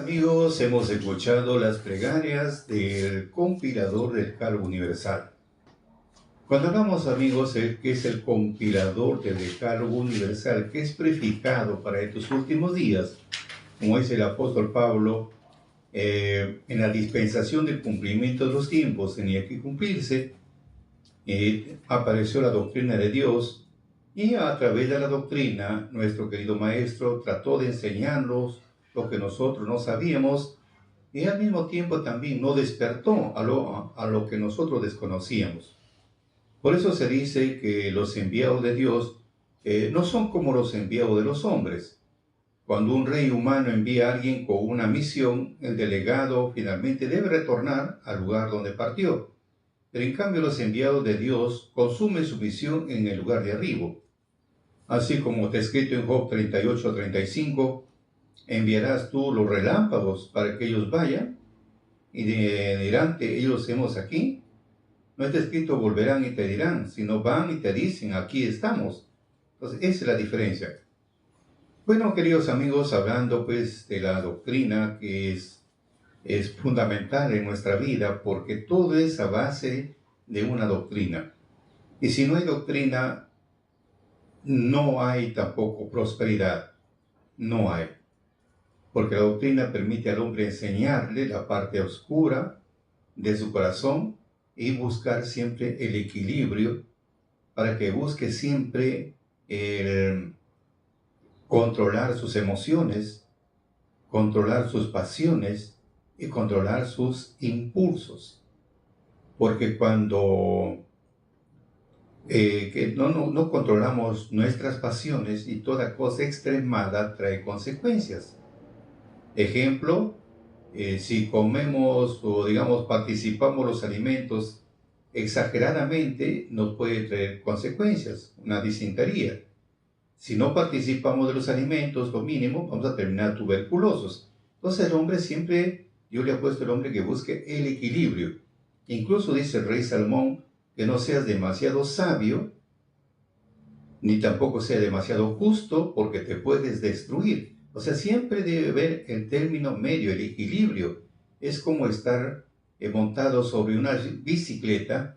Amigos, hemos escuchado las plegarias del compilador del Decálogo Universal. Cuando hablamos, amigos, que es el compilador del Decálogo Universal, que es prefijado para estos últimos días, como dice el apóstol Pablo, en la dispensación del cumplimiento de los tiempos tenía que cumplirse, apareció la doctrina de Dios, y a través de la doctrina, nuestro querido maestro trató de enseñarnos lo que nosotros no sabíamos, y al mismo tiempo también nos despertó a lo que nosotros desconocíamos. Por eso se dice que los enviados de Dios no son como los enviados de los hombres. Cuando un rey humano envía a alguien con una misión, el delegado finalmente debe retornar al lugar donde partió. Pero en cambio los enviados de Dios consumen su misión en el lugar de arribo. Así como está escrito en Job 38:35, enviarás tú los relámpagos para que ellos vayan, y dirán que ellos hemos aquí. No está escrito volverán y te dirán, sino van y te dicen, aquí estamos. Entonces, esa es la diferencia. Bueno, queridos amigos, hablando pues de la doctrina que es fundamental en nuestra vida, porque todo es a base de una doctrina. Y si no hay doctrina, no hay tampoco prosperidad. No hay. Porque la doctrina permite al hombre enseñarle la parte oscura de su corazón y buscar siempre el equilibrio para que busque siempre el controlar sus emociones, controlar sus pasiones y controlar sus impulsos. Porque cuando no controlamos nuestras pasiones, y toda cosa extremada trae consecuencias. Ejemplo, si comemos o digamos participamos los alimentos exageradamente, nos puede traer consecuencias, una disentería. Si no participamos de los alimentos, lo mínimo, vamos a terminar tuberculosos. Entonces el hombre siempre, yo le apuesto al hombre que busque el equilibrio. Incluso dice el rey Salomón que no seas demasiado sabio, ni tampoco sea demasiado justo, porque te puedes destruir. O sea, siempre debe haber el término medio, el equilibrio. Es como estar montado sobre una bicicleta.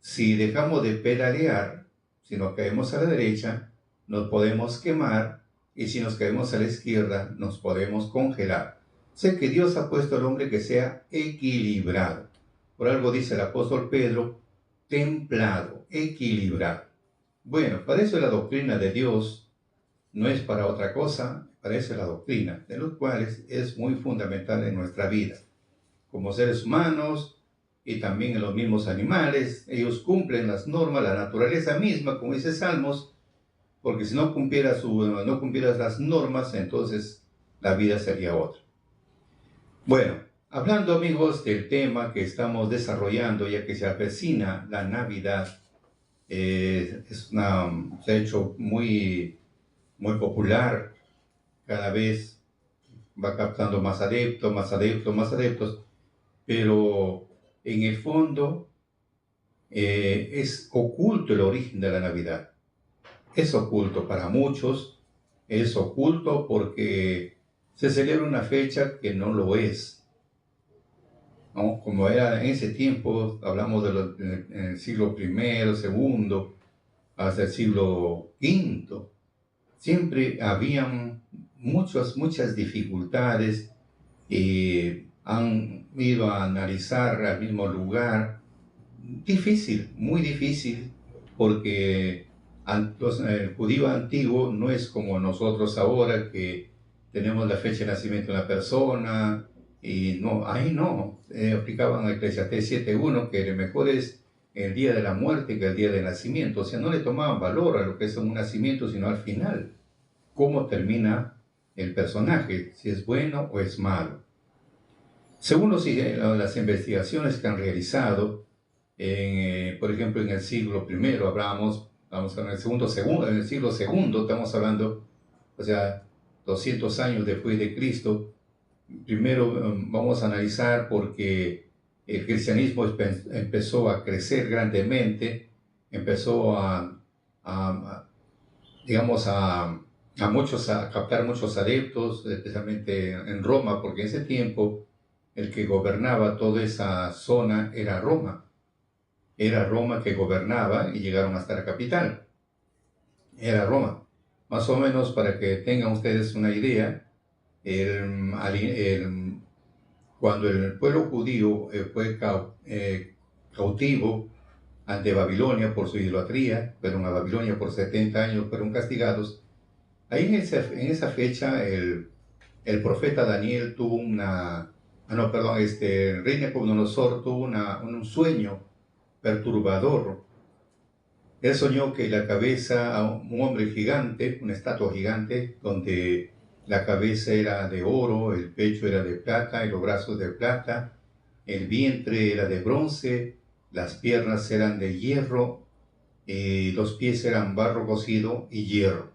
Si dejamos de pedalear, si nos caemos a la derecha, nos podemos quemar, y si nos caemos a la izquierda, nos podemos congelar. Sé que Dios ha puesto al hombre que sea equilibrado. Por algo dice el apóstol Pedro, templado, equilibrado. Bueno, para eso la doctrina de Dios no es para otra cosa, para eso la doctrina, de los cuales es muy fundamental en nuestra vida. Como seres humanos y también en los mismos animales, ellos cumplen las normas, la naturaleza misma, como dice Salmos, porque si no cumplieras las normas, entonces la vida sería otra. Bueno, hablando, amigos, del tema que estamos desarrollando, ya que se avecina la Navidad, se ha hecho muy popular, cada vez va captando más adeptos, más adeptos, más adeptos, pero en el fondo es oculto el origen de la Navidad. Es oculto para muchos, es oculto porque se celebra una fecha que no lo es, ¿no? Como era en ese tiempo, hablamos en el siglo I, segundo, hasta el siglo V, siempre habían muchas dificultades, y han ido a analizar al mismo lugar. Difícil, muy difícil, porque el judío antiguo no es como nosotros ahora, que tenemos la fecha de nacimiento de una persona, y no, ahí no, aplicaban a Eclesiastés 7:1, que mejor es el día de la muerte que el día del nacimiento. O sea, no le tomaban valor a lo que es un nacimiento, sino al final, cómo termina el personaje, si es bueno o es malo. Según las investigaciones que han realizado, por ejemplo, en el siglo I vamos en el siglo segundo, estamos hablando, o sea, 200 años después de Cristo. Primero vamos a analizar porque el cristianismo empezó a crecer grandemente, empezó digamos, a a captar muchos adeptos, especialmente en Roma, porque en ese tiempo el que gobernaba toda esa zona era Roma. Era Roma que gobernaba y llegaron hasta la capital. Era Roma. Más o menos para que tengan ustedes una idea, cuando el pueblo judío fue cautivo ante Babilonia por su idolatría, fueron a Babilonia por 70 años, fueron castigados. Ahí en esa fecha el profeta Daniel tuvo el rey Nabucodonosor tuvo un sueño perturbador. Él soñó que la cabeza a un hombre gigante, una estatua gigante, donde la cabeza era de oro, el pecho era de plata y los brazos de plata, el vientre era de bronce, las piernas eran de hierro, y los pies eran barro cocido y hierro.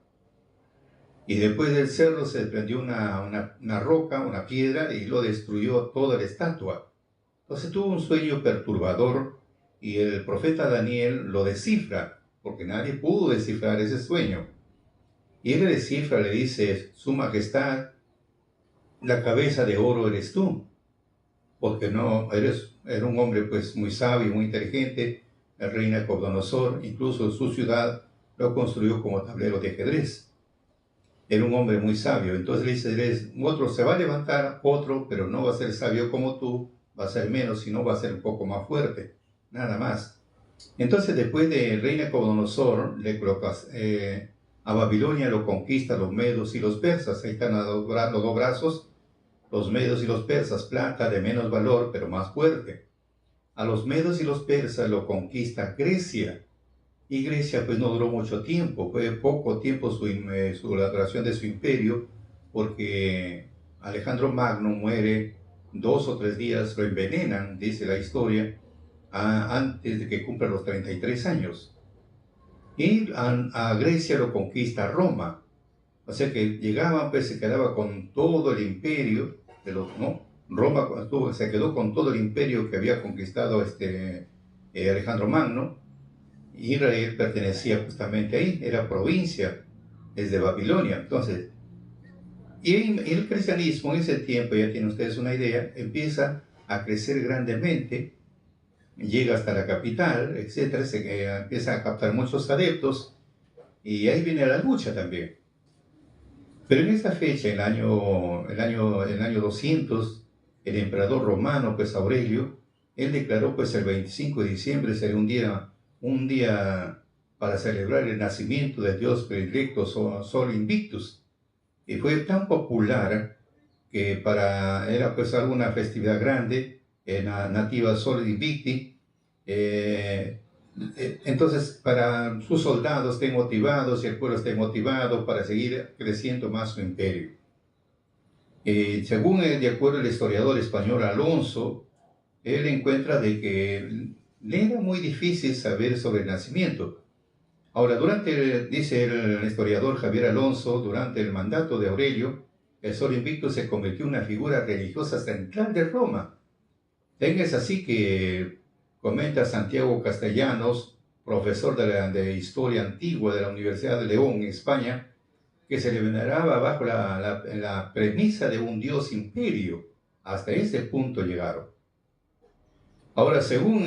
Y después del cerro se prendió una roca, una piedra, y lo destruyó toda la estatua. Entonces tuvo un sueño perturbador y el profeta Daniel lo descifra, porque nadie pudo descifrar ese sueño. Y él le descifra, le dice: Su Majestad, la cabeza de oro eres tú, porque no era un hombre pues muy sabio, muy inteligente. El rey Nabucodonosor, incluso su ciudad, lo construyó como tablero de ajedrez. Era un hombre muy sabio. Entonces le dice: otro se va a levantar, otro, pero no va a ser sabio como tú, va a ser menos, sino va a ser un poco más fuerte, nada más. Entonces, después del rey Nabucodonosor, a Babilonia lo conquista los medos y los persas. Ahí están los dos brazos, los medos y los persas, plata de menos valor, pero más fuerte. A los medos y los persas lo conquista Grecia. Y Grecia pues no duró mucho tiempo, fue poco tiempo la duración de su imperio, porque Alejandro Magno muere 2 o 3 días, lo envenenan, dice la historia, antes de que cumpla los 33 años. Y a Grecia lo conquista Roma, o sea que llegaba, pues se quedaba con todo el imperio, Roma se quedó con todo el imperio que había conquistado Alejandro Magno. Israel pertenecía justamente ahí, era provincia, desde Babilonia. Entonces, y el cristianismo en ese tiempo, ya tienen ustedes una idea, empieza a crecer grandemente, llega hasta la capital, etcétera, empieza a captar muchos adeptos, y ahí viene la lucha también. Pero en esa fecha, el año 200, el emperador romano, pues Aurelio, él declaró pues el 25 de diciembre sería un día para celebrar el nacimiento del dios predilecto Sol Invictus. Y fue tan popular que era pues alguna festividad grande, nativa Sol Invicti. Entonces, para sus soldados estén motivados y el pueblo esté motivado para seguir creciendo más su imperio. Según de acuerdo al historiador español Alonso, él encuentra de que le era muy difícil saber sobre el nacimiento. Ahora, dice el historiador Javier Alonso, durante el mandato de Aurelio, el Sol Invictus se convirtió en una figura religiosa central de Roma. Es así que comenta Santiago Castellanos, profesor de Historia Antigua de la Universidad de León, en España, que se le veneraba bajo la premisa de un dios imperio. Hasta ese punto llegaron. Ahora, según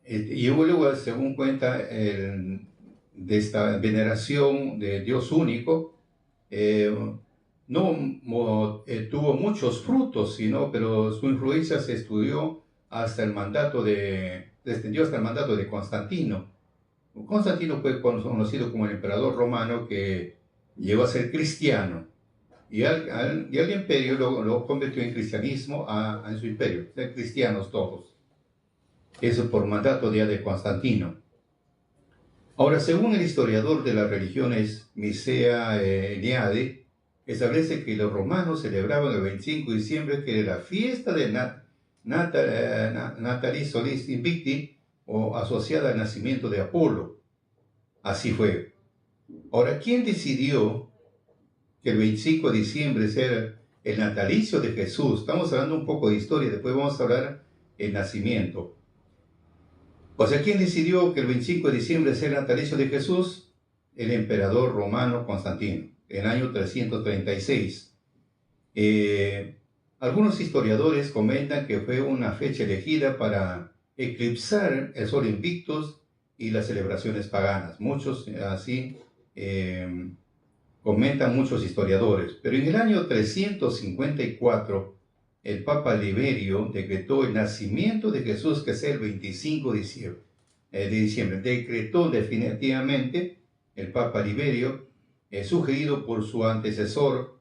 y luego, según cuenta de esta veneración de Dios único, no tuvo muchos frutos, pero su influencia se extendió hasta el mandato de Constantino. Constantino fue conocido como el emperador romano que llegó a ser cristiano. Y al imperio lo convirtió en cristianismo, en su imperio, ser cristianos todos. Eso por mandato de Constantino. Ahora, según el historiador de las religiones Misea Eliade, establece que los romanos celebraban el 25 de diciembre, que era la fiesta de Natalis Solis Invicti, o asociada al nacimiento de Apolo. Así fue. Ahora, ¿quién decidió que el 25 de diciembre sea el natalicio de Jesús? Estamos hablando un poco de historia, después vamos a hablar del nacimiento. O sea, ¿quién decidió que el 25 de diciembre sea el natalicio de Jesús? el emperador romano Constantino, en el año 336. Algunos historiadores comentan que fue una fecha elegida para eclipsar el sol Invictus y las celebraciones paganas. Muchos así comentan muchos historiadores. Pero en el año 354, el Papa Liberio decretó el nacimiento de Jesús, que es el 25 de diciembre. Decretó definitivamente el Papa Liberio, sugerido por su antecesor,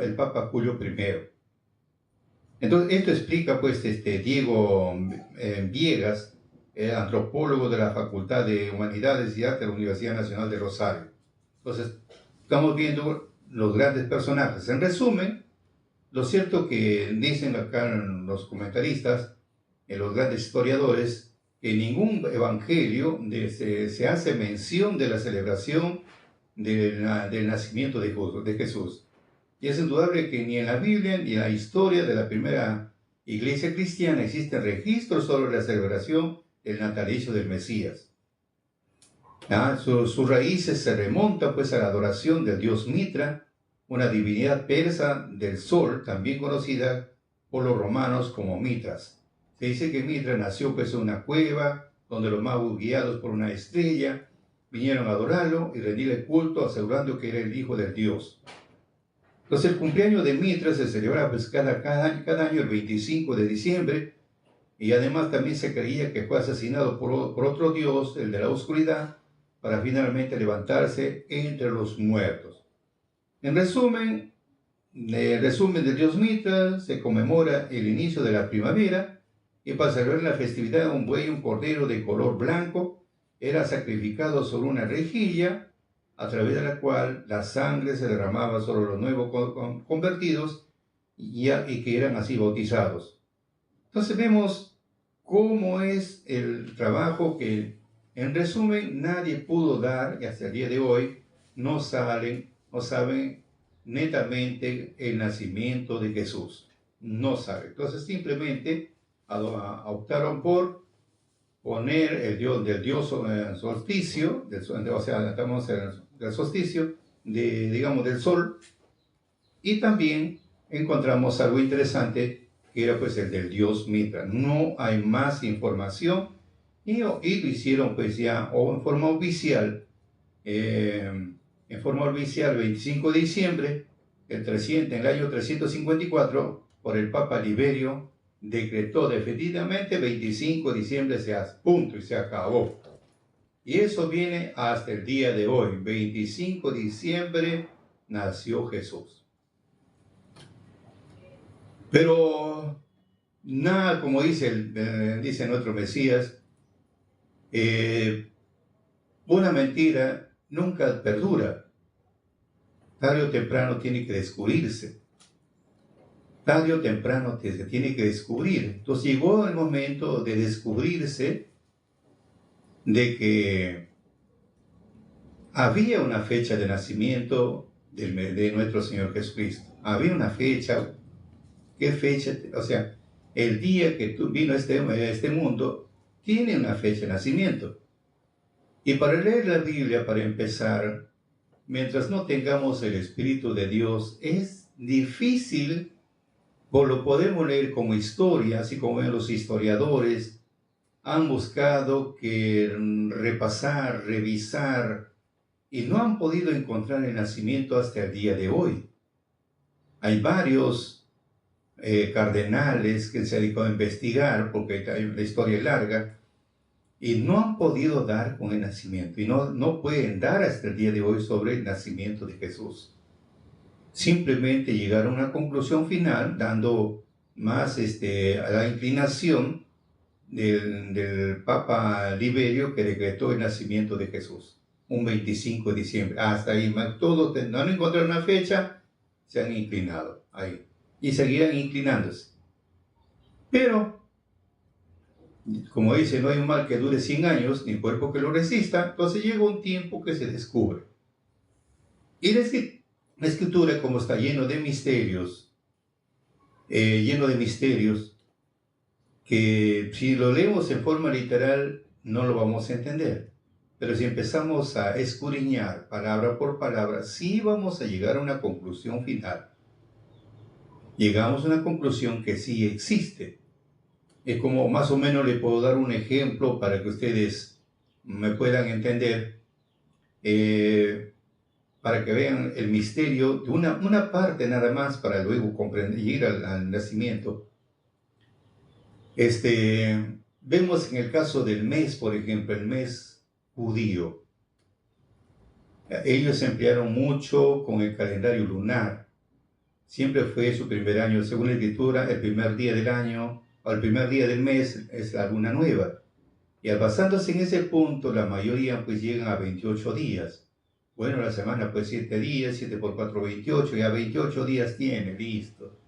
el Papa Julio I. Entonces, esto explica, pues, Diego Viegas, antropólogo de la Facultad de Humanidades y Arte de la Universidad Nacional de Rosario. Entonces, estamos viendo los grandes personajes. En resumen, lo cierto que dicen acá los comentaristas, los grandes historiadores, que en ningún evangelio se hace mención de la celebración del nacimiento de Jesús. Y es indudable que ni en la Biblia ni en la historia de la primera iglesia cristiana existe registro sobre la celebración del natalicio del Mesías. Sus raíces se remontan pues a la adoración del dios Mitra, una divinidad persa del sol, también conocida por los romanos como Mitras. Se dice que Mitra nació pues en una cueva, donde los magos, guiados por una estrella, vinieron a adorarlo y rendirle culto, asegurando que era el hijo del dios. Entonces el cumpleaños de Mitra se celebra pues cada año el 25 de diciembre, y además también se creía que fue asesinado por otro dios, el de la oscuridad, para finalmente levantarse entre los muertos. En resumen, el resumen del dios Mitra, se conmemora el inicio de la primavera, y para celebrar la festividad un buey y un cordero de color blanco era sacrificado sobre una rejilla, a través de la cual la sangre se derramaba sobre los nuevos convertidos y que eran así bautizados. Entonces vemos cómo es el trabajo que, en resumen, nadie pudo dar, y hasta el día de hoy no saben netamente el nacimiento de Jesús. No saben. Entonces simplemente optaron por poner el dios solsticio, o sea, estamos en el solsticio, digamos, del sol, y también encontramos algo interesante, que era pues el del dios Mitra. No hay más información, y lo hicieron pues ya, o en forma oficial, el 25 de diciembre, en el año 354, por el Papa Liberio, decretó definitivamente 25 de diciembre, se hace, punto, y se acabó. Y eso viene hasta el día de hoy. 25 de diciembre nació Jesús. Pero nada, como dice nuestro Mesías, una mentira nunca perdura. Tarde o temprano tiene que descubrirse. Tarde o temprano se tiene que descubrir. Entonces llegó el momento de descubrirse de que había una fecha de nacimiento de nuestro Señor Jesucristo. Había una fecha. ¿Qué fecha? O sea, el día que vino a este mundo tiene una fecha de nacimiento. Y para leer la Biblia, para empezar, mientras no tengamos el Espíritu de Dios, es difícil. Lo podemos leer como historia, así como los historiadores han buscado repasar, revisar, y no han podido encontrar el nacimiento hasta el día de hoy. Hay varios cardenales que se han dedicado a investigar, porque la historia es larga, y no han podido dar con el nacimiento, y no pueden dar hasta el día de hoy sobre el nacimiento de Jesús. Simplemente llegaron a una conclusión final, dando más a la inclinación del Papa Liberio, que decretó el nacimiento de Jesús, un 25 de diciembre. Hasta ahí, todos no han encontrado una fecha, se han inclinado ahí, y seguirán inclinándose. Pero, como dice, no hay un mal que dure 100 años, ni cuerpo que lo resista. Entonces llega un tiempo que se descubre. Y la escritura, como está lleno de misterios, que si lo leemos en forma literal no lo vamos a entender. Pero si empezamos a escudriñar palabra por palabra, sí vamos a llegar a una conclusión final. Llegamos a una conclusión que sí existe. Es como más o menos le puedo dar un ejemplo para que ustedes me puedan entender, para que vean el misterio de una parte nada más para luego comprender, ir al nacimiento. Vemos en el caso del mes, por ejemplo, el mes judío. Ellos se emplearon mucho con el calendario lunar. Siempre fue su primer año, según la escritura, el primer día del año o el primer día del mes es la luna nueva. Y al basándose en ese punto, la mayoría pues llegan a 28 días. Bueno, la semana pues 7 días, 7 por 4, 28, ya 28 días tiene, listo.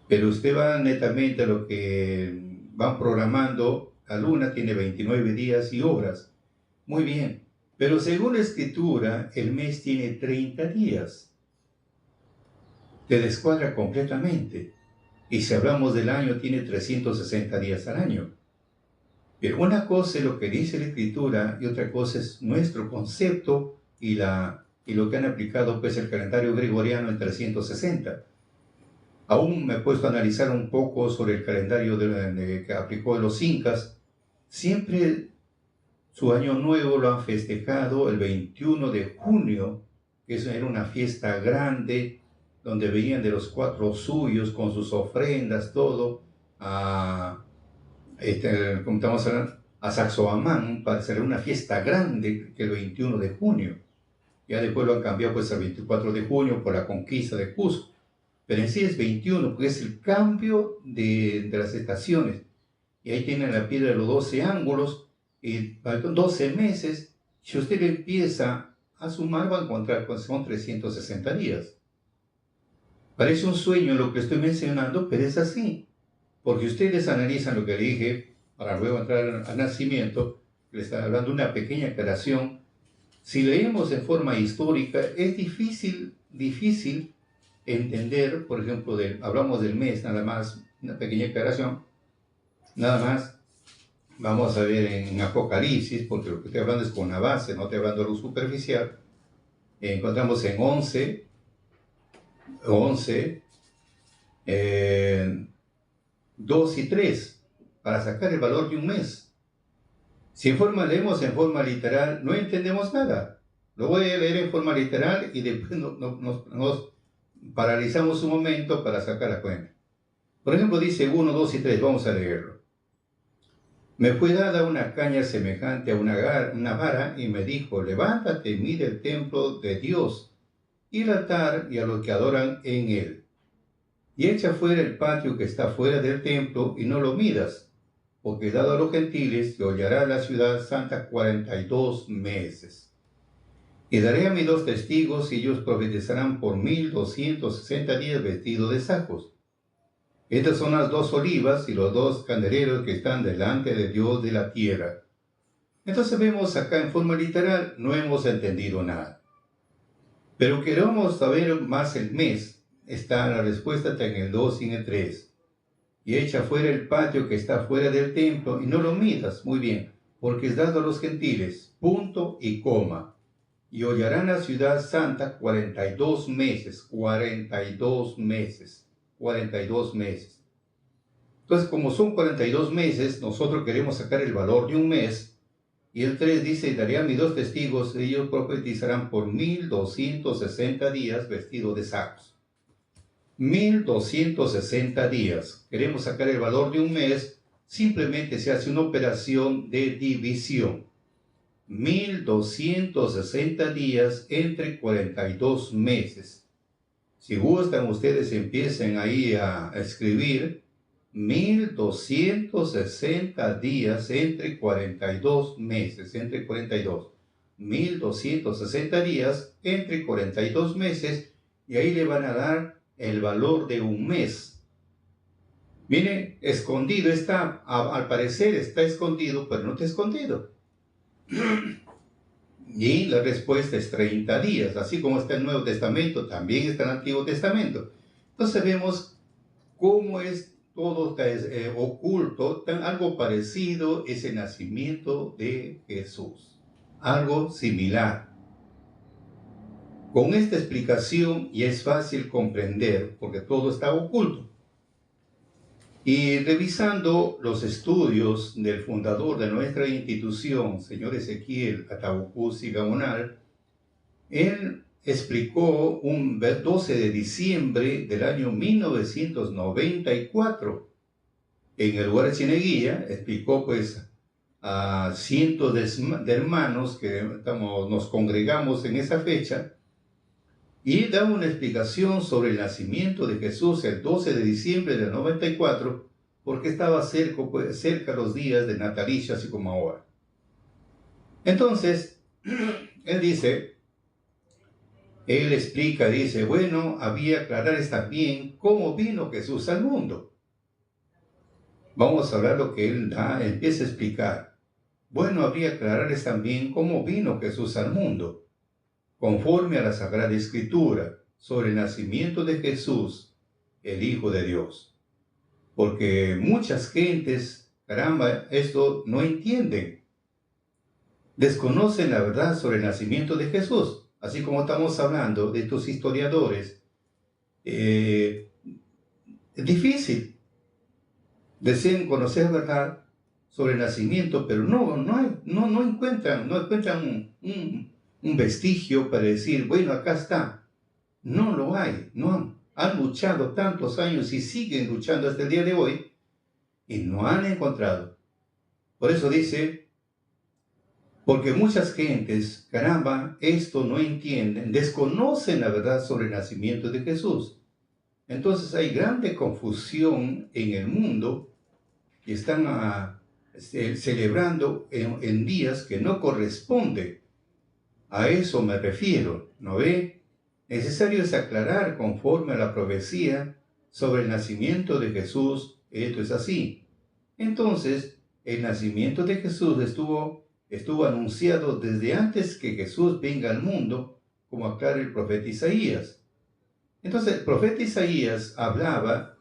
Pero usted va netamente a lo que van programando, la luna tiene 29 días y horas. Muy bien, pero según la escritura, el mes tiene 30 días. Te descuadra completamente. Y si hablamos del año, tiene 360 días al año. Pero una cosa es lo que dice la escritura y otra cosa es nuestro concepto y lo que han aplicado pues el calendario gregoriano en 360. Aún me he puesto a analizar un poco sobre el calendario que aplicó los incas. Siempre su año nuevo lo han festejado el 21 de junio, que eso era una fiesta grande, donde venían de los 4 suyos con sus ofrendas, todo, como estamos hablando, a Sacsayhuamán, para hacer una fiesta grande que el 21 de junio. Ya después lo han cambiado pues al 24 de junio por la conquista de Cusco. Pero en sí es 21, porque es el cambio de las estaciones. Y ahí tienen la piedra de los 12 ángulos, y 12 meses. Si usted empieza a sumar, va a encontrar que son 360 días. Parece un sueño lo que estoy mencionando, pero es así. Porque ustedes analizan lo que le dije, para luego entrar al nacimiento, le está hablando de una pequeña aclaración. Si leemos en forma histórica, es difícil entender, por ejemplo, hablamos del mes, nada más, una pequeña aclaración, nada más, vamos a ver en Apocalipsis, porque lo que estoy hablando es con una base, no estoy hablando de algo superficial, encontramos en 11, 2 y 3, para sacar el valor de un mes. Si leemos en forma literal, no entendemos nada. Lo voy a leer en forma literal y después nos paralizamos un momento para sacar la cuenta. Por ejemplo, dice 1, 2 y 3, vamos a leerlo. Me fue dada una caña semejante a una vara y me dijo, levántate, mira el templo de Dios y el altar y a los que adoran en él. Y echa fuera el patio que está fuera del templo y no lo midas, porque dado a los gentiles te hollará la ciudad santa 42 meses. Y daré a mis 2 testigos y ellos profetizarán por 1260 días vestidos de sacos. Estas son las 2 olivas y los 2 candeleros que están delante de Dios de la tierra. Entonces vemos acá en forma literal, no hemos entendido nada. Pero queremos saber más el mes. Está la respuesta está en el 2 y en el 3. Y echa fuera el patio que está fuera del templo y no lo midas, muy bien, porque es dado a los gentiles, punto y coma. Y hollarán la ciudad santa 42 meses, 42 meses. 42 meses. Entonces, como son 42 meses, nosotros queremos sacar el valor de un mes. Y el 3 dice, daré a mis 2 testigos, ellos profetizarán por 1260 días vestidos de sacos. 1260 días. Queremos sacar el valor de un mes, simplemente se hace una operación de división. 1260 días entre 42 meses. Si gustan, ustedes empiecen ahí a escribir 1260 días entre 42 meses, entre 42. 1260 días entre 42 meses y ahí le van a dar el valor de un mes. Miren, escondido está, al parecer está escondido, pero no está escondido. Y la respuesta es 30 días, así como está el Nuevo Testamento, también está el Antiguo Testamento. Entonces vemos cómo es todo oculto, algo parecido es el nacimiento de Jesús. algo similar. Con esta explicación ya es fácil comprender, porque todo está oculto. Y revisando los estudios del fundador de nuestra institución, señor Ezequiel Atahualcus Gamonal, él explicó un 12 de diciembre del año 1994 en el lugar de Cieneguilla, explicó pues a cientos de hermanos que nos congregamos en esa fecha, y da una explicación sobre el nacimiento de Jesús el 12 de diciembre del 94, porque estaba cerca los días de natalicio, así como ahora. Entonces, él explica, dice, bueno, había que aclarar también cómo vino Jesús al mundo. Vamos a hablar lo que él empieza a explicar. Bueno, habría que aclararles también cómo vino Jesús al mundo, conforme a la Sagrada Escritura, sobre el nacimiento de Jesús, el Hijo de Dios. Porque muchas gentes, caramba, esto no entienden. Desconocen la verdad sobre el nacimiento de Jesús. Así como estamos hablando de estos historiadores, es difícil. Desean conocer verdad sobre el nacimiento, pero no encuentran un vestigio para decir, bueno, acá está. No lo hay. No han luchado tantos años y siguen luchando hasta el día de hoy y no han encontrado. Por eso dice, porque muchas gentes, caramba, esto no entienden, desconocen la verdad sobre el nacimiento de Jesús. Entonces hay grande confusión en el mundo y están celebrando en días que no corresponden. A eso me refiero, ¿no ve? Necesario es aclarar conforme a la profecía sobre el nacimiento de Jesús. Esto es así. Entonces, el nacimiento de Jesús estuvo anunciado desde antes que Jesús venga al mundo, como aclara el profeta Isaías. Entonces, el profeta Isaías hablaba,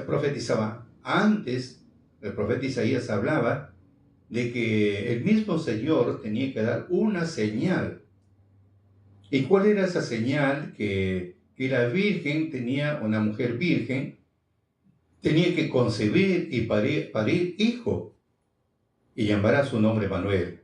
profetizaba antes. El profeta Isaías hablaba de que el mismo Señor tenía que dar una señal. ¿Y cuál era esa señal? Que la virgen una mujer virgen, tenía que concebir y parir hijo, y llamará su nombre Manuel.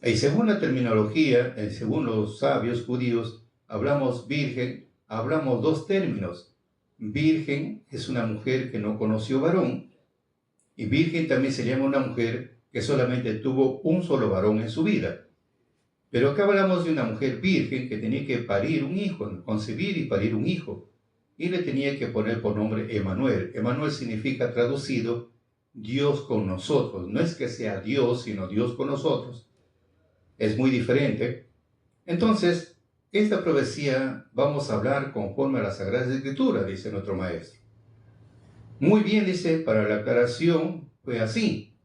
Y según la terminología, según los sabios judíos, hablamos virgen, hablamos dos términos. Virgen es una mujer que no conoció varón, y virgen también se llama una mujer que solamente tuvo un solo varón en su vida. Pero acá hablamos de una mujer virgen que tenía que parir un hijo, concebir y parir un hijo. Y le tenía que poner por nombre Emanuel. Emanuel significa, traducido, Dios con nosotros. No es que sea Dios, sino Dios con nosotros. Es muy diferente. Entonces, esta profecía vamos a hablar conforme a la Sagrada Escritura, dice nuestro maestro. Muy bien, dice, para la aclaración fue así.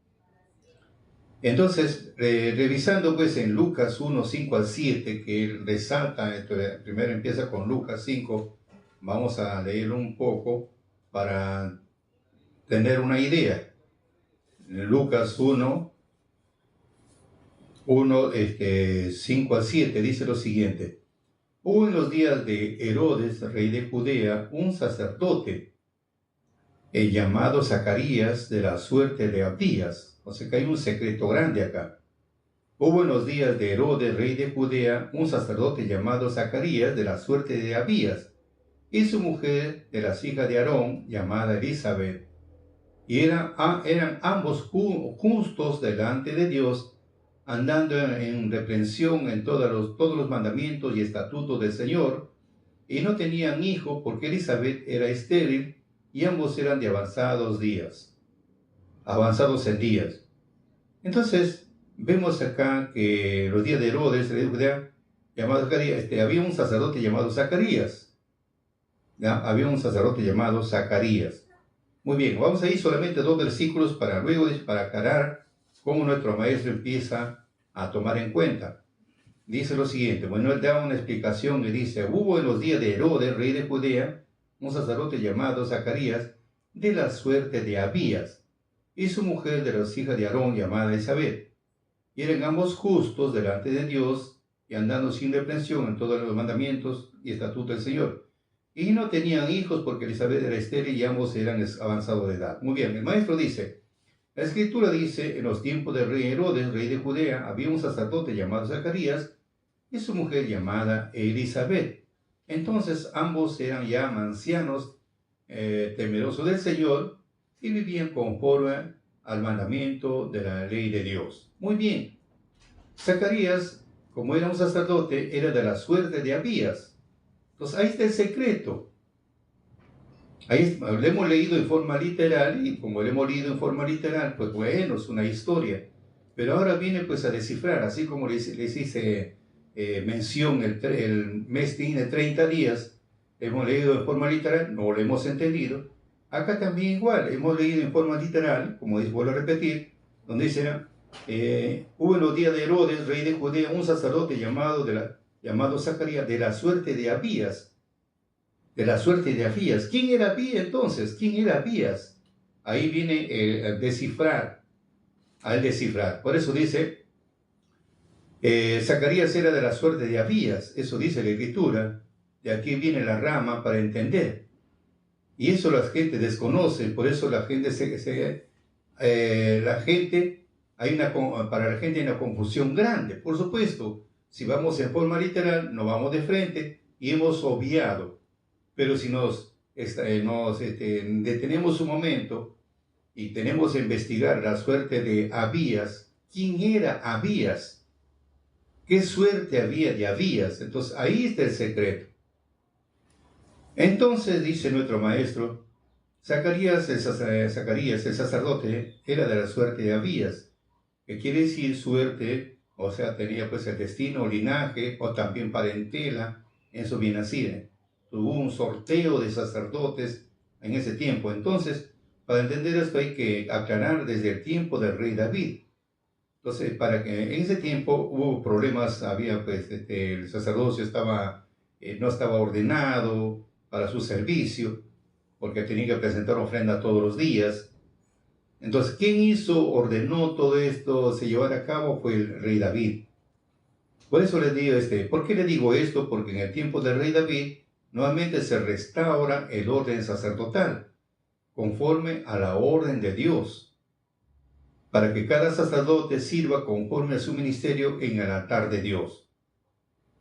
Entonces, revisando pues en Lucas 1, 5 al 7, que él resalta, primero empieza con Lucas 5, vamos a leerlo un poco para tener una idea. En Lucas 1, 5 al 7 dice lo siguiente. Hubo en los días de Herodes, rey de Judea, un sacerdote llamado Zacarías, de la suerte de Abías. O sea que hay un secreto grande acá. Hubo en los días de Herodes, rey de Judea, un sacerdote llamado Zacarías, de la suerte de Abías, y su mujer, de las hijas de Aarón, llamada Elizabeth. Y eran ambos justos delante de Dios, andando en reprensión en todos los mandamientos y estatutos del Señor, y no tenían hijo porque Elizabeth era estéril, y ambos eran de avanzados en días. Entonces, vemos acá que los días de Herodes, rey de Judea, llamado Zacarías, había un sacerdote llamado Zacarías. ¿Ya? Había un sacerdote llamado Zacarías. Muy bien, vamos a ir solamente 2 versículos para luego, para aclarar cómo nuestro maestro empieza a tomar en cuenta. Dice lo siguiente, bueno, él da una explicación y dice, hubo en los días de Herodes, rey de Judea, un sacerdote llamado Zacarías, de la suerte de Abías, y su mujer de las hijas de Aarón, llamada Elizabeth. y eran ambos justos delante de Dios y andando sin reprensión en todos los mandamientos y estatutos del Señor. Y no tenían hijos porque Elizabeth era estéril y ambos eran avanzados de edad. Muy bien, el maestro dice, la escritura dice, en los tiempos del rey Herodes, rey de Judea, había un sacerdote llamado Zacarías y su mujer llamada Elizabeth. Entonces ambos eran ya ancianos, temerosos del Señor, y vivían conforme al mandamiento de la ley de Dios. Muy bien, Zacarías, como era un sacerdote, era de la suerte de Abías. Entonces ahí está el secreto. Ahí lo hemos leído en forma literal, y como lo hemos leído en forma literal, pues bueno, es una historia. Pero ahora viene pues a descifrar, así como les hice mención, el mes tiene 30 días, hemos leído en forma literal, no lo hemos entendido. Acá también igual, hemos leído en forma literal, como vuelvo a repetir, donde dice, hubo en los días de Herodes, rey de Judea, un sacerdote llamado Zacarías, de la suerte de Abías. De la suerte de Abías. ¿Quién era Abías entonces? ¿Quién era Abías? Ahí viene a descifrar. Por eso dice, Zacarías era de la suerte de Abías. Eso dice la Escritura. De aquí viene la rama para entender. Y eso la gente desconoce. Por eso la gente para la gente hay una confusión grande. Por supuesto, si vamos en forma literal, no vamos de frente y hemos obviado. Pero si nos detenemos un momento y tenemos que investigar la suerte de Abías, ¿quién era Abías? ¿Qué suerte había de Abías? Entonces ahí está el secreto. Entonces dice nuestro maestro, Zacarías el sacerdote, era de la suerte de Abías, que quiere decir suerte, o sea, tenía pues el destino, linaje o también parentela en su bien nacida. Hubo un sorteo de sacerdotes en ese tiempo. Entonces, para entender esto hay que aclarar desde el tiempo del rey David. Entonces, para que en ese tiempo hubo problemas, había pues, el sacerdocio no estaba ordenado para su servicio, porque tenía que presentar ofrenda todos los días. Entonces, ¿quién ordenó todo esto se llevara a cabo? Fue el rey David. Por eso les digo ¿por qué le digo esto? Porque en el tiempo del rey David, nuevamente se restaura el orden sacerdotal, conforme a la orden de Dios, para que cada sacerdote sirva conforme a su ministerio en el altar de Dios.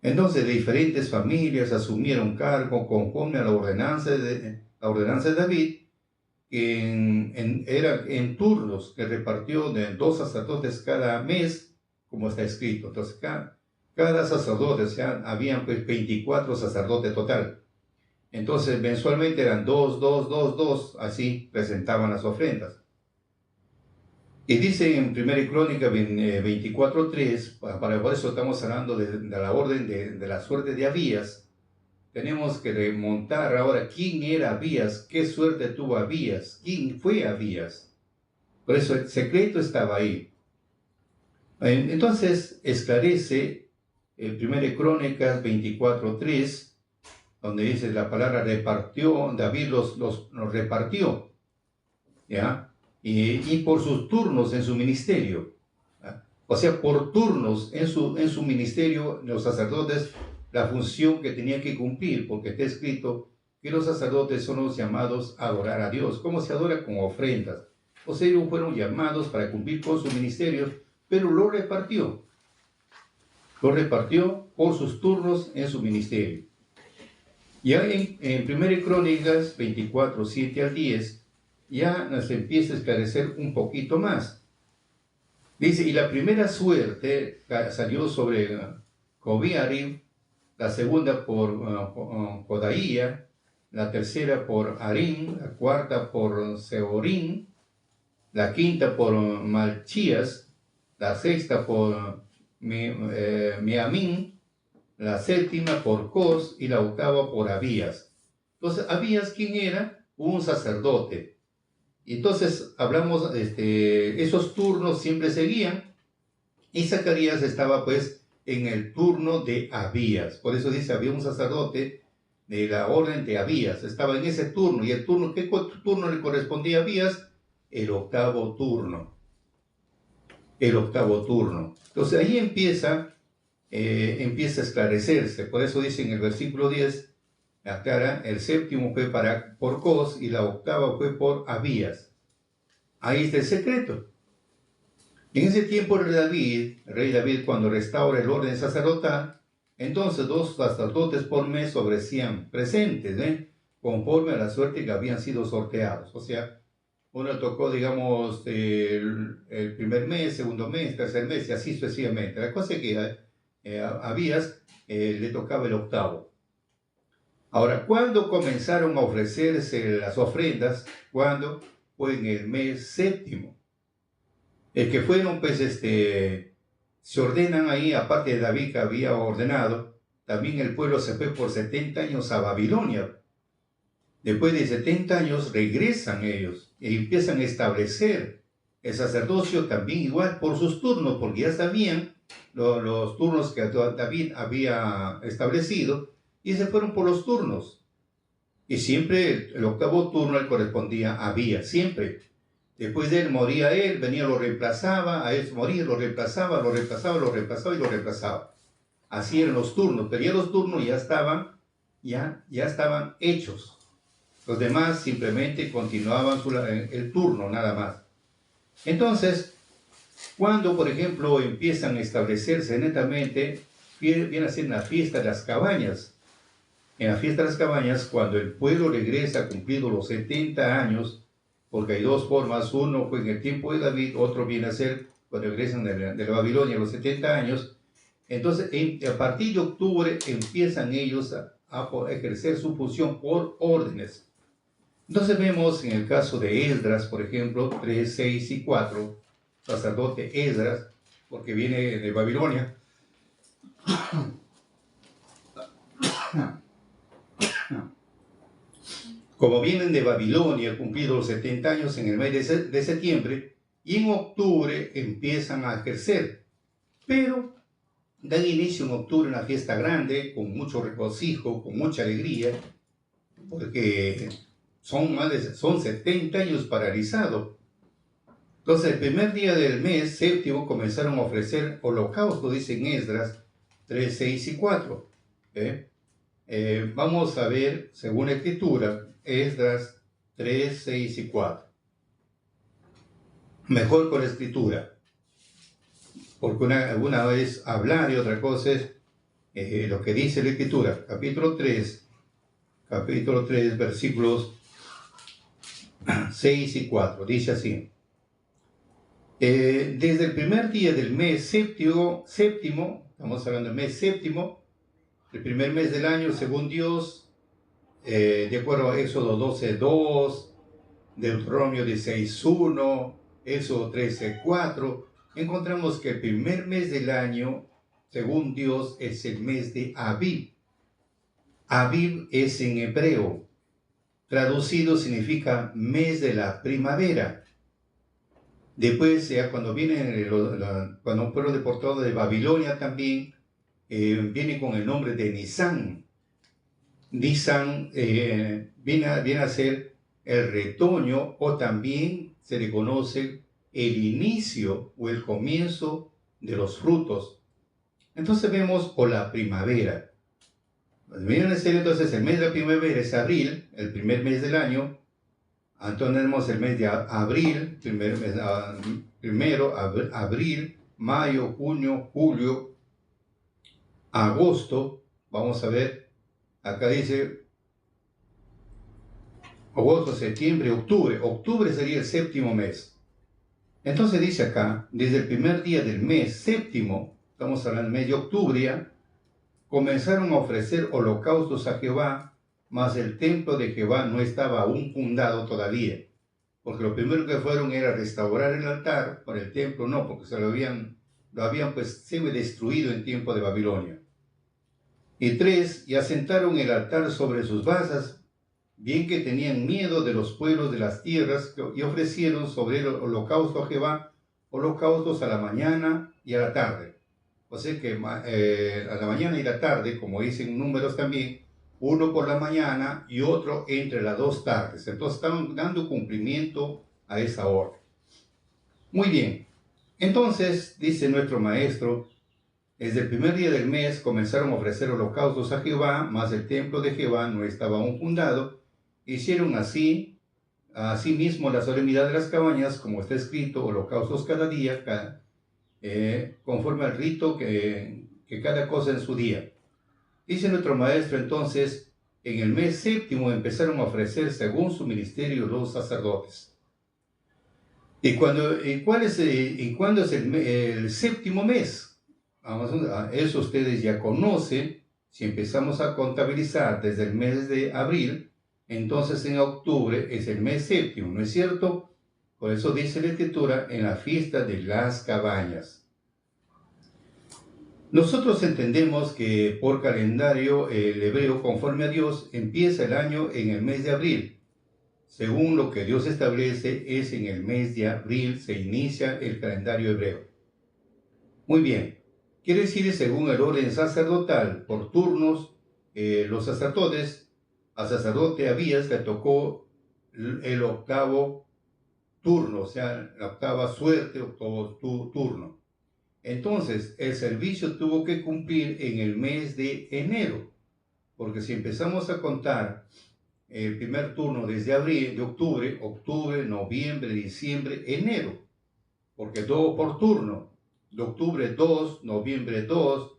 Entonces, diferentes familias asumieron cargo conforme a la ordenanza de David, que era en turnos, que repartió de 2 sacerdotes cada mes, como está escrito. Entonces, cada sacerdote, o sea, habían pues 24 sacerdotes total. Entonces, mensualmente eran 2, así presentaban las ofrendas. Y dice en 1 Crónica 24:3, por eso estamos hablando de la orden de la suerte de Abías. Tenemos que remontar ahora quién era Abías, qué suerte tuvo Abías, quién fue Abías. Por eso el secreto estaba ahí. Entonces, esclarece el 1 Crónicas 24:3, donde dice la palabra repartió, David los repartió, ¿ya? Y por sus turnos en su ministerio, ¿ya? O sea, por turnos en su ministerio, los sacerdotes, la función que tenían que cumplir, porque está escrito que los sacerdotes son los llamados a adorar a Dios. ¿Cómo se adora? Con ofrendas. O sea, ellos fueron llamados para cumplir con su ministerio, pero lo repartió por sus turnos en su ministerio. Ya en 1 Crónicas 24:7 al 10, ya nos empieza a esclarecer un poquito más. Dice, y la primera suerte salió sobre Jobiarim, la segunda por Jodaía, la tercera por Arim, la cuarta por Seorim, la quinta por Malchías, la sexta por Miamín, la séptima por Cos y la octava por Abías. Entonces, Abías, ¿quién era? Un sacerdote. Y entonces hablamos, esos turnos siempre seguían, y Zacarías estaba pues en el turno de Abías. Por eso dice, había un sacerdote de la orden de Abías, estaba en ese turno. ¿Y el turno, qué turno le correspondía a Abías? El octavo turno. el octavo turno. Entonces ahí empieza a esclarecerse. Por eso dice en el versículo 10, aclara, el séptimo fue por Cos y la octava fue por Abías. Ahí está el secreto. En ese tiempo el rey David, cuando restaura el orden sacerdotal, entonces 2 sacerdotes por mes ofrecían presentes, conforme a la suerte que habían sido sorteados. O sea, uno tocó, digamos, el primer mes, segundo mes, tercer mes, y así sucesivamente. La cosa es que Abías le tocaba el octavo. Ahora, ¿cuándo comenzaron a ofrecerse las ofrendas? ¿Cuándo? Fue en el mes séptimo. El que fueron, pues, se ordenan ahí, aparte de David que había ordenado, también el pueblo se fue por 70 años a Babilonia. Después de 70 años regresan ellos y empiezan a establecer el sacerdocio también igual por sus turnos, porque ya sabían los turnos que David había establecido y se fueron por los turnos. Y siempre el octavo turno le correspondía a Abías, siempre. Después de él moría él, venía, lo reemplazaba, a él moría, lo reemplazaba, lo reemplazaba, lo reemplazaba y lo reemplazaba. Así eran los turnos, pero ya los turnos ya estaban hechos. Los demás simplemente continuaban el turno, nada más. Entonces, cuando, por ejemplo, empiezan a establecerse netamente, viene a ser la fiesta de las cabañas. En la fiesta de las cabañas, cuando el pueblo regresa cumplidos los 70 años, porque hay dos formas, uno fue en el tiempo de David, otro viene a ser cuando regresan de la Babilonia a los 70 años. Entonces, a partir de octubre empiezan ellos a ejercer su función por órdenes. Entonces vemos en el caso de Esdras, por ejemplo, 3, 6 y 4, sacerdote Esdras, porque viene de Babilonia. Como vienen de Babilonia, cumplidos los 70 años en el mes de septiembre, y en octubre empiezan a ejercer. Pero dan inicio en octubre una fiesta grande, con mucho regocijo, con mucha alegría, porque son 70 años paralizados. Entonces, el primer día del mes séptimo comenzaron a ofrecer holocausto, dicen Esdras 3, 6 y 4. Vamos a ver, según la Escritura, Esdras 3, 6 y 4. Mejor con la Escritura, porque una vez hablar y otra cosa es lo que dice la Escritura. Capítulo 3, versículos 6 y 4, dice así. Desde el primer día del mes séptimo, estamos hablando del mes séptimo, el primer mes del año según Dios, de acuerdo a Éxodo 12:2, Deuteronomio 16:1, Éxodo 13:4, encontramos que el primer mes del año, según Dios, es el mes de Abib. Abib es en hebreo, traducido significa mes de la primavera. Después, ya cuando cuando un pueblo deportado de Babilonia también, viene con el nombre de Nisan. Nisan viene a ser el retoño, o también se le conoce el inicio o el comienzo de los frutos. Entonces vemos por la primavera. Viene a ser entonces el mes de la primavera es abril, el primer mes del año. Entonces tenemos el mes de abril, abril, mayo, junio, julio, agosto. Vamos a ver, acá dice agosto, septiembre, octubre. Octubre sería el séptimo mes. Entonces dice acá, desde el primer día del mes séptimo, estamos hablando del mes de octubre, comenzaron a ofrecer holocaustos a Jehová, mas el templo de Jehová no estaba aún fundado todavía. Porque lo primero que fueron era restaurar el altar, por el templo no, porque lo habían pues semi destruido en tiempo de Babilonia. Y 3, y asentaron el altar sobre sus basas, bien que tenían miedo de los pueblos de las tierras, y ofrecieron sobre el holocausto a Jehová, holocaustos a la mañana y a la tarde. O sea que a la mañana y la tarde, como dicen números también, uno por la mañana y otro entre las 2 tardes. Entonces estaban dando cumplimiento a esa orden. Muy bien. Entonces, dice nuestro maestro, desde el primer día del mes comenzaron a ofrecer holocaustos a Jehová, mas el templo de Jehová no estaba aún fundado. Hicieron asimismo la solemnidad de las cabañas, como está escrito, holocaustos cada día, conforme al rito que cada cosa en su día. Dice nuestro maestro entonces, en el mes séptimo empezaron a ofrecer según su ministerio los sacerdotes. ¿Y cuándo es el séptimo mes? Eso ustedes ya conocen. Si empezamos a contabilizar desde el mes de abril, entonces en octubre es el mes séptimo, ¿no es cierto? Por eso dice la Escritura, en la fiesta de las cabañas. Nosotros entendemos que por calendario el hebreo, conforme a Dios, empieza el año en el mes de abril. Según lo que Dios establece, es en el mes de abril se inicia el calendario hebreo. Muy bien. Quiere decir, según el orden sacerdotal, por turnos, los sacerdotes, al sacerdote Abías le tocó el octavo turno, o sea, la octava suerte, octavo turno. Entonces, el servicio tuvo que cumplir en el mes de enero, porque si empezamos a contar el primer turno desde abril, de octubre, noviembre, diciembre, enero, porque todo por turno, de octubre 2, noviembre 2,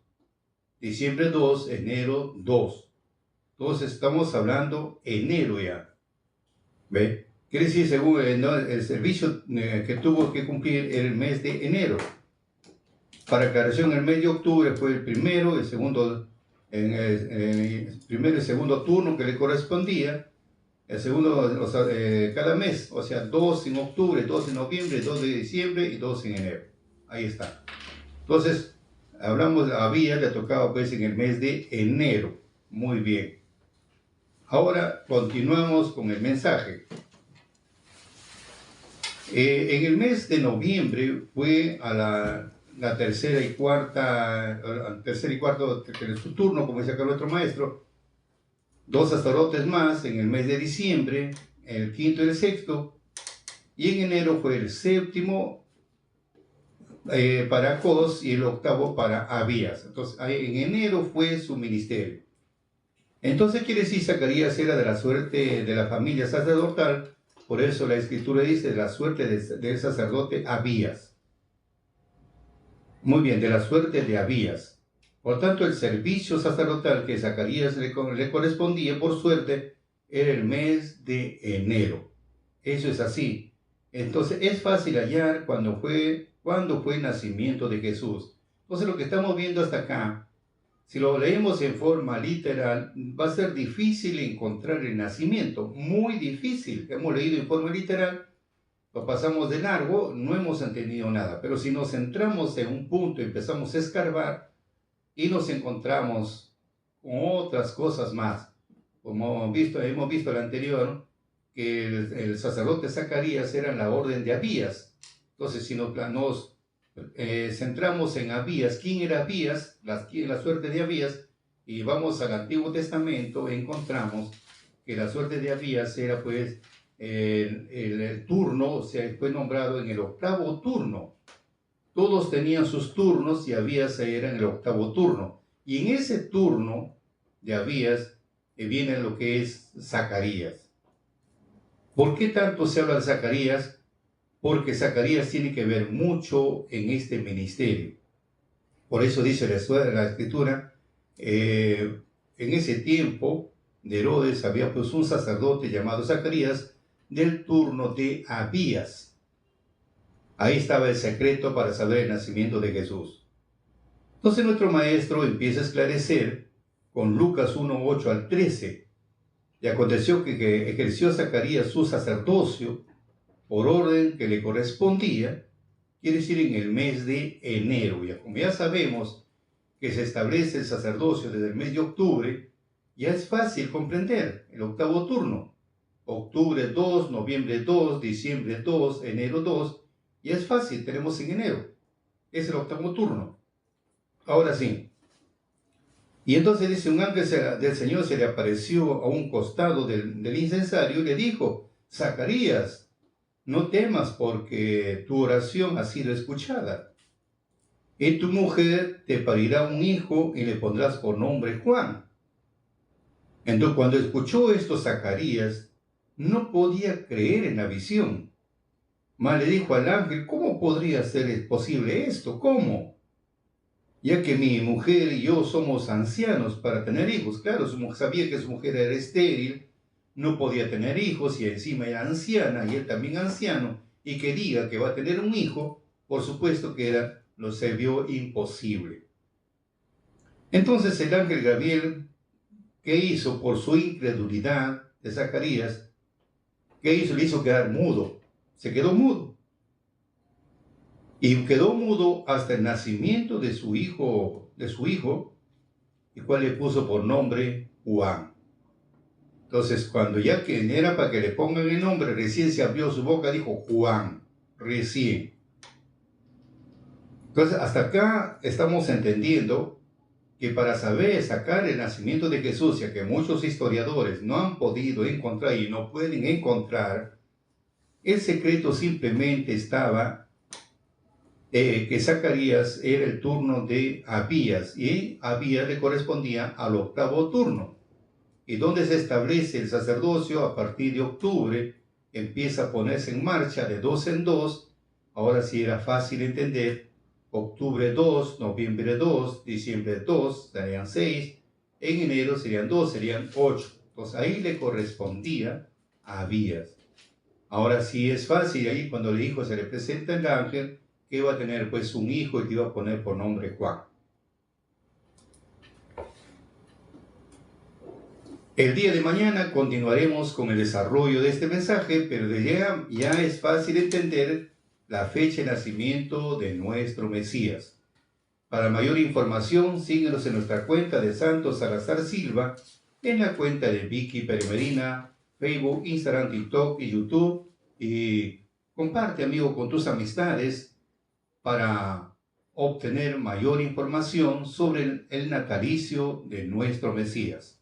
diciembre 2, enero 2. Entonces estamos hablando enero ya. ¿Ve? Quiere decir, según el servicio que tuvo que cumplir el mes de enero. Para aclaración, el mes de octubre fue el primero, el segundo, el primero y segundo turno que le correspondía. El segundo, cada mes, o sea, 2 en octubre, 2 en noviembre, 2 de diciembre y 2 en enero. Ahí está. Entonces, hablamos, le tocaba pues en el mes de enero. Muy bien. Ahora continuamos con el mensaje. En el mes de noviembre fue a la tercera y cuarto de su turno, como dice acá nuestro maestro, 2 sacerdotes más en el mes de diciembre, el quinto y el sexto, y en enero fue el séptimo para Cos y el octavo para Abías. Entonces, en enero fue su ministerio. Entonces quiere decir, Zacarías era de la suerte de la familia sacerdotal, por eso la Escritura dice de la suerte del sacerdote Abías. Muy bien, de la suerte de Abías. Por tanto, el servicio sacerdotal que Zacarías le correspondía por suerte era el mes de enero. Eso es así. Entonces, es fácil hallar cuándo fue el nacimiento de Jesús. Entonces, lo que estamos viendo hasta acá, si lo leemos en forma literal, va a ser difícil encontrar el nacimiento. Muy difícil. Hemos leído en forma literal, lo pasamos de largo, no hemos entendido nada. Pero si nos centramos en un punto y empezamos a escarbar y nos encontramos con otras cosas más, como hemos visto el anterior, que el sacerdote Zacarías era en la orden de Abías. Entonces, si nos centramos en Abías, ¿quién era Abías? La suerte de Abías, y vamos al Antiguo Testamento, encontramos que la suerte de Abías era pues el turno, o sea, fue nombrado en el octavo turno. Todos tenían sus turnos y Abías era en el octavo turno. Y en ese turno de Abías viene lo que es Zacarías. ¿Por qué tanto se habla de Zacarías? Porque Zacarías tiene que ver mucho en este ministerio. Por eso dice la Escritura, en ese tiempo de Herodes había pues un sacerdote llamado Zacarías del turno de Abías. Ahí estaba el secreto para saber el nacimiento de Jesús. Entonces nuestro maestro empieza a esclarecer con Lucas 1, 8 al 13. Y aconteció que ejerció Zacarías su sacerdocio por orden que le correspondía, quiere decir en el mes de enero. Y como ya sabemos que se establece el sacerdocio desde el mes de octubre, ya es fácil comprender el octavo turno. Octubre 2, noviembre 2, diciembre 2, enero 2, y es fácil, tenemos en enero. Es el octavo turno. Ahora sí. Y entonces dice, un ángel del Señor se le apareció a un costado del incensario y le dijo, Zacarías, no temas porque tu oración ha sido escuchada. Y tu mujer te parirá un hijo y le pondrás por nombre Juan. Entonces, cuando escuchó esto Zacarías, no podía creer en la visión. Mas le dijo al ángel, ¿cómo podría ser posible esto? ¿Cómo? Ya que mi mujer y yo somos ancianos para tener hijos. Claro, sabía que su mujer era estéril, no podía tener hijos y encima era anciana y él también anciano y quería que va a tener un hijo, por supuesto que se vio imposible. Entonces el ángel Gabriel, ¿qué hizo por su incredulidad de Zacarías? ¿Qué hizo? Le hizo quedar mudo. Se quedó mudo. Y quedó mudo hasta el nacimiento de su hijo, el cual le puso por nombre Juan. Entonces, cuando ya que era para que le pongan el nombre, recién se abrió su boca, dijo Juan, recién. Entonces, hasta acá estamos entendiendo que para saber sacar el nacimiento de Jesús, ya que muchos historiadores no han podido encontrar y no pueden encontrar, el secreto simplemente estaba que Zacarías era el turno de Abías y Abías le correspondía al octavo turno. Y donde se establece el sacerdocio a partir de octubre, empieza a ponerse en marcha de 2 en 2. Ahora sí era fácil entender: octubre 2, noviembre 2, diciembre 2, serían 6, en enero serían 2, serían 8. Entonces ahí le correspondía a Abías. Ahora sí es fácil, ahí cuando el hijo se le presenta el ángel, que iba a tener pues un hijo y que iba a poner por nombre Juan. El día de mañana continuaremos con el desarrollo de este mensaje, pero ya es fácil entender la fecha de nacimiento de nuestro Mesías. Para mayor información, síguenos en nuestra cuenta de Santos Salazar Silva, en la cuenta de Vicky Peremerina, Facebook, Instagram, TikTok y YouTube, y comparte, amigo, con tus amistades para obtener mayor información sobre el natalicio de nuestro Mesías.